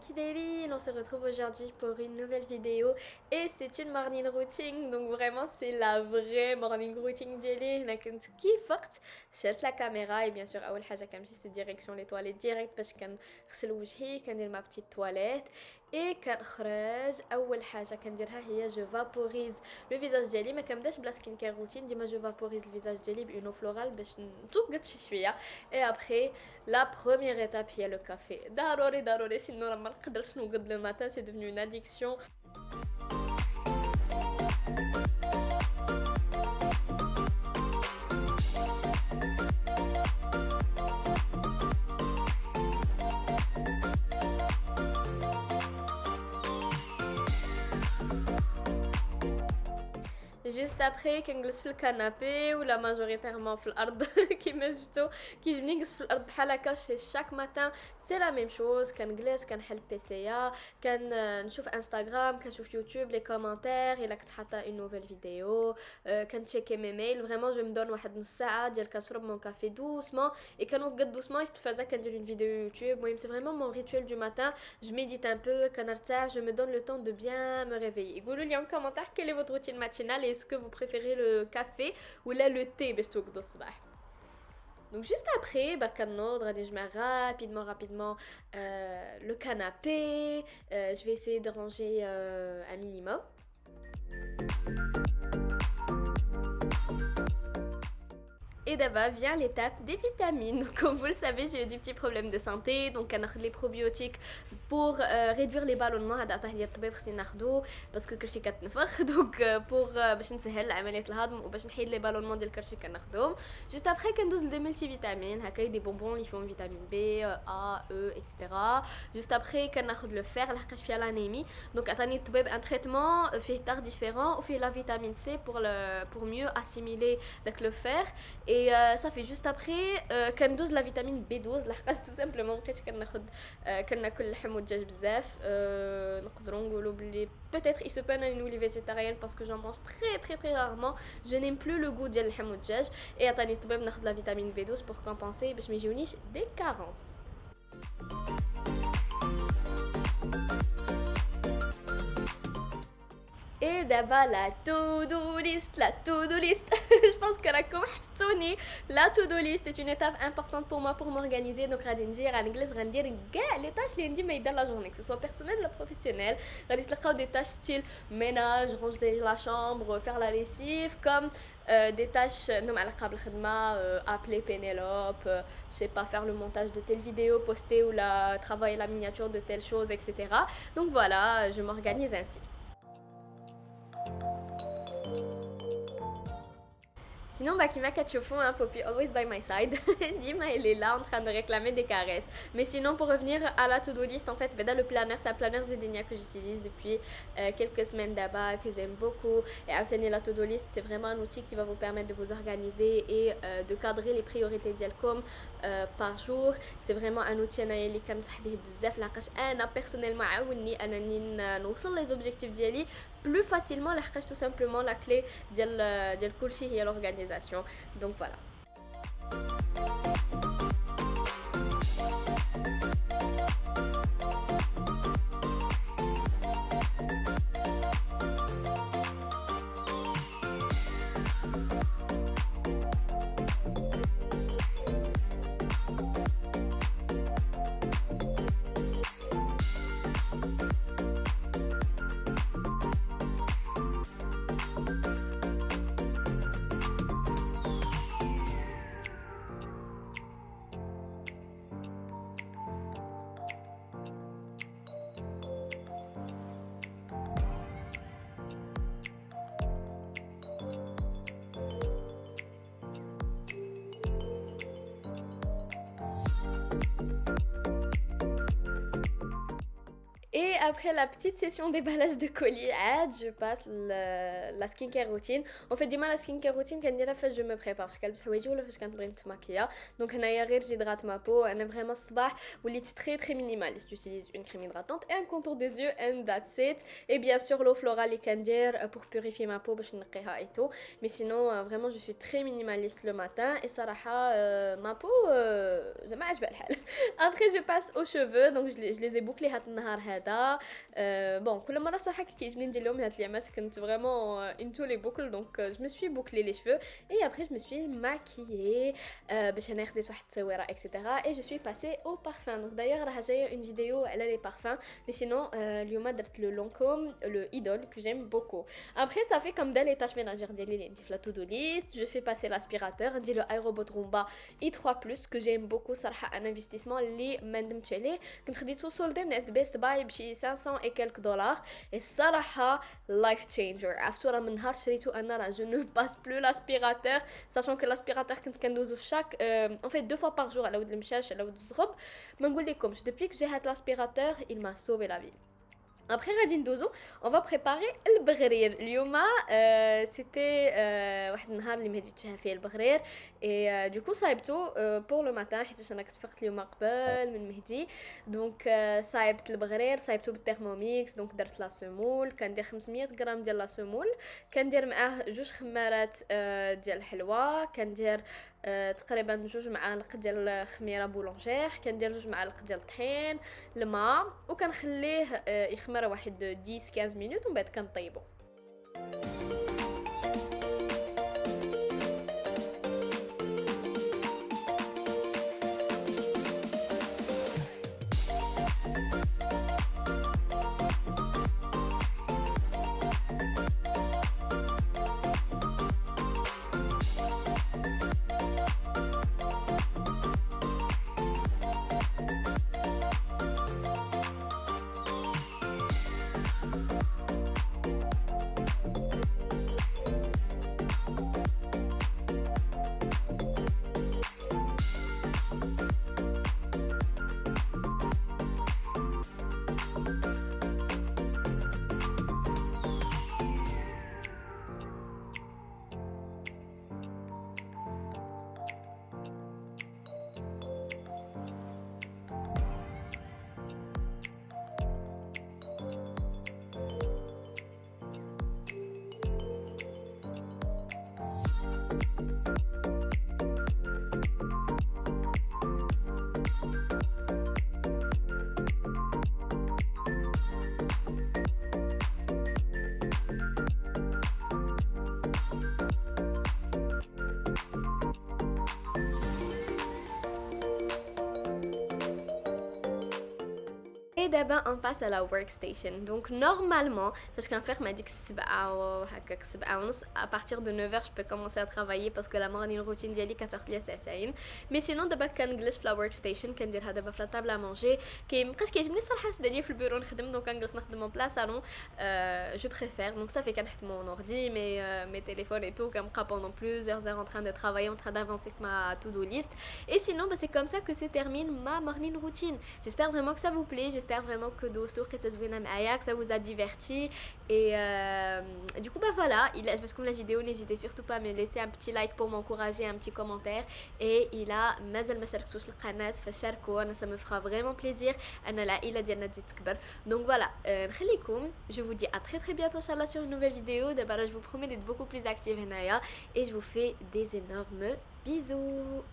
qui délire, on se retrouve aujourd'hui pour une nouvelle vidéo et c'est une morning routine, donc vraiment c'est la vraie morning routine ديالي. هنا كنت كي فقت شلت لا كاميرا et bien sûr اول حاجه كنمشي سي ديريكسيون لي تواليت ديريكت باش كنغسل وجهي كندير ما بتيت تواليت اي كنخرج. اول حاجه كنديرها هي جو فابوريز لو فيزاج ديالي، ما كنبداش بلا سكين كير روتين، ديما جو فابوريز الفيزاج ديالي بانو فلورال باش نتوقد شويه. اي ابخي لا بروميير ايتاب هي لو كافي، ضروري ضروري، سينو ما نقدرش نوقد لو ماتان، سي devenu une addiction. Juste après كنجلس في الكنابي ولا ماجوريتيرمون في الارض كيما شفتو كيجبني نجلس في الارض بحال هكا. شاك ماتان سي لا ميم شوز، كنجلس كنحل بيسيا، كنشوف انستغرام، كنشوف يوتيوب لي كومونتير الا كنت حاطه اون نوفيل فيديو، كنتشيكي مي ميل. فريمون جو مدون واحد نص ساعه ديال كنشرب مون كافي دوسمون اي كنوقد دوسمون التلفازه كندير اون فيديو يوتيوب. المهم سي فريمون مون ريتوال دو ماتان. جو ميديت ان بو، كنرتاح، جو مي دون لو طون دو بيان me réveiller. قولوا لي en commentaire quelle est votre routine matinale et est-ce que vous préférez le café ou là le thé باش توقدوا الصباح. Donc juste après, كنوض غادي نجمع rapidement le canapé. Je vais essayer de ranger un minimum. Et d'abord vient l'étape des vitamines. Donc, comme vous le savez, j'ai eu des petits problèmes de santé, donc on a les probiotiques pour réduire les ballonnements. هذا عطاه الطبيب خصني ناخذو باسكو كلشي كتنفخ. donc pour باش نسهل عمليه الهضم وباش نحيد لي بالونمون ديال كلشي كناخذهم. juste après كندوز لدي ملتي فيتامين هكا، دي بونبون اللي فيهم فيتامين بي ا او اكسيتيرا. juste après كناخذ لو فير لحقاش فيها لانيمي، دونك عطاني الطبيب ان تريتمون فيه تار ديفيرون وفيه لا فيتامين سي pour mieux assimiler داك لو فير. Et ça fait juste après كندوز لا فيتامين بي 12 لحقاش tout simplement بقيت كناكل لحم والدجاج بزاف. نقدروا نقولوا بلي peut-être il se peut انني نولي végétarienne parce que j'en mange très rarement. je n'aime plus le goût ديال اللحم والدجاج. et عطاني الطبيب ناخذ لا فيتامين بي 12 pour compenser باش ما يجونيش des carences. Et d'abord la to-do list. Je pense que la كوحفتوني. La to-do list est une étape importante pour moi pour m'organiser. Donc غادي ندير غنجلس غندير كاع لي تاش اللي عندي ما يدار لا جورني، que ce soit personnel ou professionnel. غادي تلقاو des tâches style ménage, ranger la chambre, faire la lessive, comme des tâches non علاقه بالخدمه، appeler Pénélope, je sais pas, faire le montage de telle vidéo, poster ou la travailler la miniature de telle chose, etc. Donc voilà, je m'organise ainsi. Sinon, Kima Kachofon, hein, Poppy always by my side. Dima, elle est là en train de réclamer des caresses. Mais sinon, pour revenir à la to-do list, en fait, le planner, c'est un planner Zedenia que j'utilise depuis quelques semaines d'abord, que j'aime beaucoup. Et obtenir la to-do list, c'est vraiment un outil qui va vous permettre de vous organiser et de cadrer les priorités d'Yalcom par jour. C'est vraiment un outil اللي كنصح به بزاف لحقاش انا personnellement عاوني انني نوصل les objectifs ديالي plus facilement لحقاش tout simplement la clé ديال كلشي هي l'organisation. Donc voilà. après la petite session déballage de colis, je passe la skincare routine. En fait, dis-moi la skincare routine, quand je me prépare parce qu'elle بس ولا فاش كنبغي نتماكيا. Donc هنايا غير j'hydrate ma peau, انا vraiment الصباح وليت très très minimaliste. J'utilise une crème hydratante et un contour des yeux and that's it. Et bien sûr l'eau florale اللي كندير pour purifier ma peau باش نقيها et tout. Mais sinon vraiment je suis très minimaliste le matin et صراحة ma peau زعما عجبها الحال. Après je passe aux cheveux, donc je les ai bouclés هاد النهار هذا. Bon كل مرة صراحة كيعجبني ندير لهم هاد اليامات كنت vraiment into les boucles donc je me suis bouclé les cheveux et après je me suis maquillée باش ناخذ واحد التصويرة etc. et je suis passée au parfum. Donc d'ailleurs راه جايه une vidéo elle a les parfums mais sinon اليوم درت le Lancôme le Idol que j'aime beaucoup. Après ça fait comme les tâches ménagères ديالي اللي عندي في la to-do list. Je fais passer l'aspirateur, ندير le iRobot Roomba i3+ que j'aime beaucoup صراحة un investissement اللي ما ندمتش عليه. كنت خديته سولدي من عند بيست باي بشي 500 et quelques dollars et الصراحة life changer. عرفتو راه من نهار شريتو انا راه je ne passe plus l'aspirateur sachant que l'aspirateur كنت كندوزو chaque en fait 2 fois par jour على ود المشاش على ود الزغب. ما نقول لكمش depuis que j'ai had l'aspirateur il m'a sauvé la vie. Après غادي ندوزو on va préparer البغرير. اليوم c'était واحد النهار اللي ما هديتش فيه البغرير et du coup صايبتو pour le matin حيت انا كنت فقت اليوم قبل من مهدي. دونك صايبت البغرير صايبتو بالثيرموميكس. دونك درت لا سمول كندير 500 غرام ديال لا سمول كندير معاه 2 خمارات ديال الحلوى كندير تقريبا 2 معالق ديال خميره بولونجير كندير 2 معالق ديال الطحين الماء وكنخليه يخمر واحد 10 15 مينوت ومن بعد كنطيبو. Et d'abord on passe à la workstation. Donc normalement parce qu'en fait m'a dit que à partir de 9h je peux commencer à travailler parce que la morning routine ديالي كتاخد ليا ساعتين. Mais sinon دابا كنجلس في la workstation كنديرها دابا في la table à manger مابقاش كيعجبني الصراحه السداليه في البيرو نخدم. دونك كنجلس نخدم en plein salon je préfère. Donc ça fait كنحط mon ordi mes téléphones et tout كنبقى pendant plusieurs heures en train de travailler en train d'avancer ma to-do list. Et sinon c'est comme ça que se termine ma morning routine. J'espère vraiment que ça vous plaît. J'espère vraiment que دوسو لقيتها زوينه معايا que ça vous a diverti et du coup bah voilà il a parce que la vidéo n'hésitez surtout pas à me laisser un petit like pour m'encourager un petit commentaire et il a مازال ما شاركتوش القناه فشاركوا انا ça me fera vraiment plaisir انا العائله ديالنا تزيد تكبر. Donc voilà نخليكم je vous dis à très très bientôt inchallah sur une nouvelle vidéo. D'abord je vous promets d'être beaucoup plus active هنايا et je vous fais des énormes bisous.